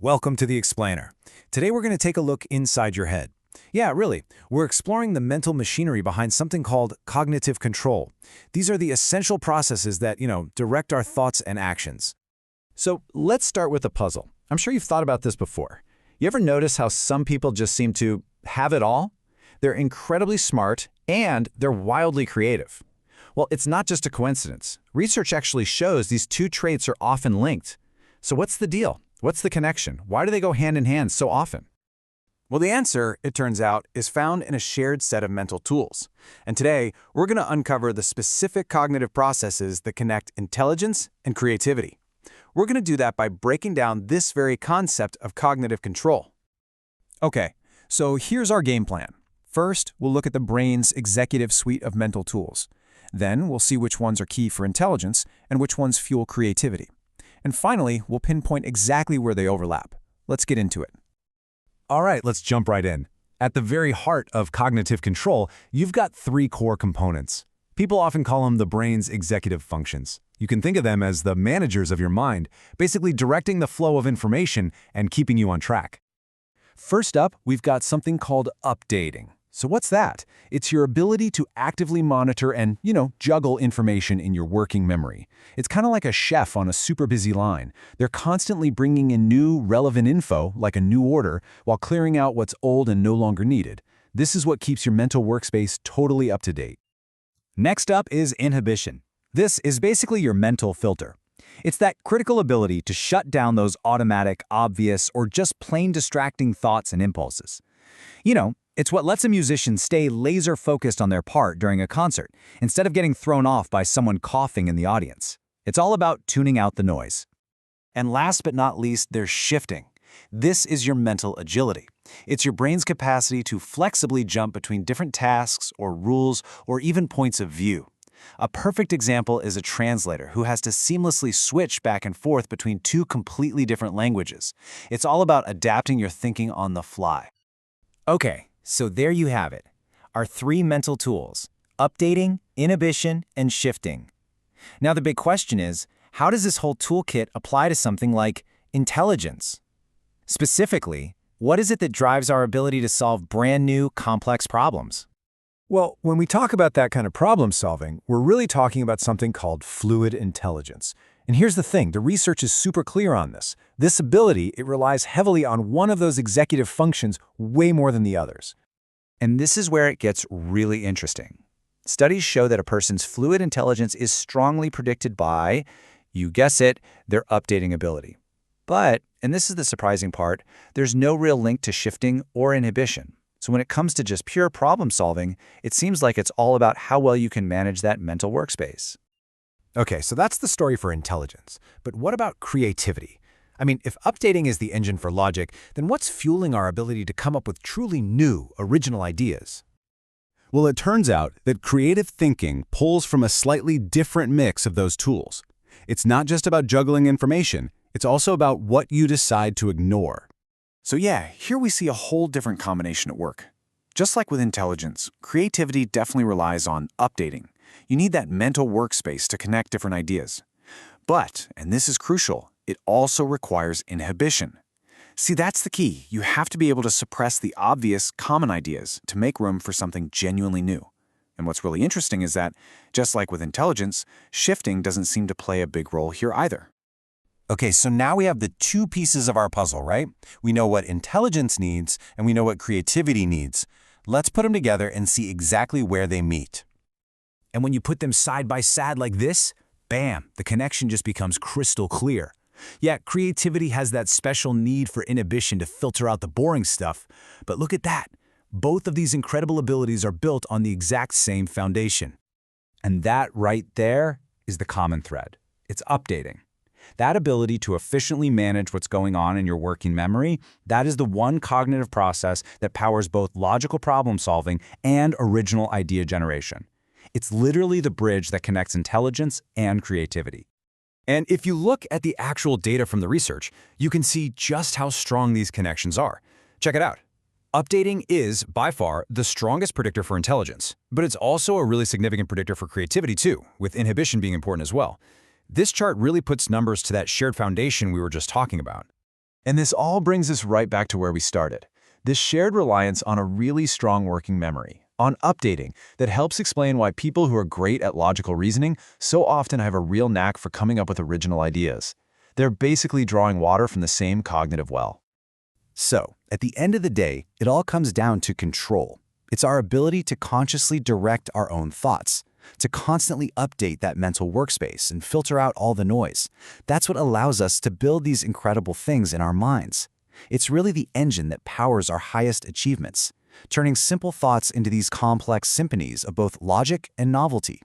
Welcome to The Explainer. Today we're going to take a look inside your head. Yeah, really, we're exploring the mental machinery behind something called cognitive control. These are the essential processes that, direct our thoughts and actions. So let's start with a puzzle. I'm sure you've thought about this before. You ever notice how some people just seem to have it all? They're incredibly smart and they're wildly creative. Well, it's not just a coincidence. Research actually shows these two traits are often linked. So what's the deal? What's the connection? Why do they go hand in hand so often? Well, the answer, it turns out, is found in a shared set of mental tools. And today, we're going to uncover the specific cognitive processes that connect intelligence and creativity. We're going to do that by breaking down this very concept of cognitive control. Okay, so here's our game plan. First, we'll look at the brain's executive suite of mental tools. Then, we'll see which ones are key for intelligence and which ones fuel creativity. And finally, we'll pinpoint exactly where they overlap. Let's get into it. All right, let's jump right in. At the very heart of cognitive control, you've got three core components. People often call them the brain's executive functions. You can think of them as the managers of your mind, basically directing the flow of information and keeping you on track. First up, we've got something called updating. So what's that? It's your ability to actively monitor and, juggle information in your working memory. It's kind of like a chef on a super busy line. They're constantly bringing in new, relevant info, like a new order, while clearing out what's old and no longer needed. This is what keeps your mental workspace totally up to date. Next up is inhibition. This is basically your mental filter. It's that critical ability to shut down those automatic, obvious, or just plain distracting thoughts and impulses. It's what lets a musician stay laser-focused on their part during a concert, instead of getting thrown off by someone coughing in the audience. It's all about tuning out the noise. And last but not least, there's shifting. This is your mental agility. It's your brain's capacity to flexibly jump between different tasks or rules or even points of view. A perfect example is a translator who has to seamlessly switch back and forth between two completely different languages. It's all about adapting your thinking on the fly. Okay, so there you have it. Our three mental tools: updating, inhibition, and shifting. Now the big question is, how does this whole toolkit apply to something like intelligence? Specifically, what is it that drives our ability to solve brand new, complex problems? Well, when we talk about that kind of problem solving, we're really talking about something called fluid intelligence. And here's the thing, the research is super clear on this. This ability, it relies heavily on one of those executive functions way more than the others. And this is where it gets really interesting. Studies show that a person's fluid intelligence is strongly predicted by, you guess it, their updating ability. But, and this is the surprising part, there's no real link to shifting or inhibition. So when it comes to just pure problem solving, it seems like it's all about how well you can manage that mental workspace. Okay, so that's the story for intelligence. But what about creativity? I mean, if updating is the engine for logic, then what's fueling our ability to come up with truly new, original ideas? Well, it turns out that creative thinking pulls from a slightly different mix of those tools. It's not just about juggling information, it's also about what you decide to ignore. So yeah, here we see a whole different combination at work. Just like with intelligence, creativity definitely relies on updating. You need that mental workspace to connect different ideas. But, and this is crucial, it also requires inhibition. See, that's the key. You have to be able to suppress the obvious, common ideas to make room for something genuinely new. And what's really interesting is that, just like with intelligence, shifting doesn't seem to play a big role here either. Okay, so now we have the two pieces of our puzzle, right? We know what intelligence needs, and we know what creativity needs. Let's put them together and see exactly where they meet. And when you put them side by side like this, bam, the connection just becomes crystal clear. Yeah, creativity has that special need for inhibition to filter out the boring stuff. But look at that. Both of these incredible abilities are built on the exact same foundation. And that right there is the common thread. It's updating. That ability to efficiently manage what's going on in your working memory, that is the one cognitive process that powers both logical problem solving and original idea generation. It's literally the bridge that connects intelligence and creativity. And if you look at the actual data from the research, you can see just how strong these connections are. Check it out. Updating is, by far, the strongest predictor for intelligence, but it's also a really significant predictor for creativity too, with inhibition being important as well. This chart really puts numbers to that shared foundation we were just talking about. And this all brings us right back to where we started. This shared reliance on a really strong working memory, on updating, that helps explain why people who are great at logical reasoning so often have a real knack for coming up with original ideas. They're basically drawing water from the same cognitive well. So, at the end of the day, it all comes down to control. It's our ability to consciously direct our own thoughts, to constantly update that mental workspace and filter out all the noise. That's what allows us to build these incredible things in our minds. It's really the engine that powers our highest achievements, turning simple thoughts into these complex symphonies of both logic and novelty.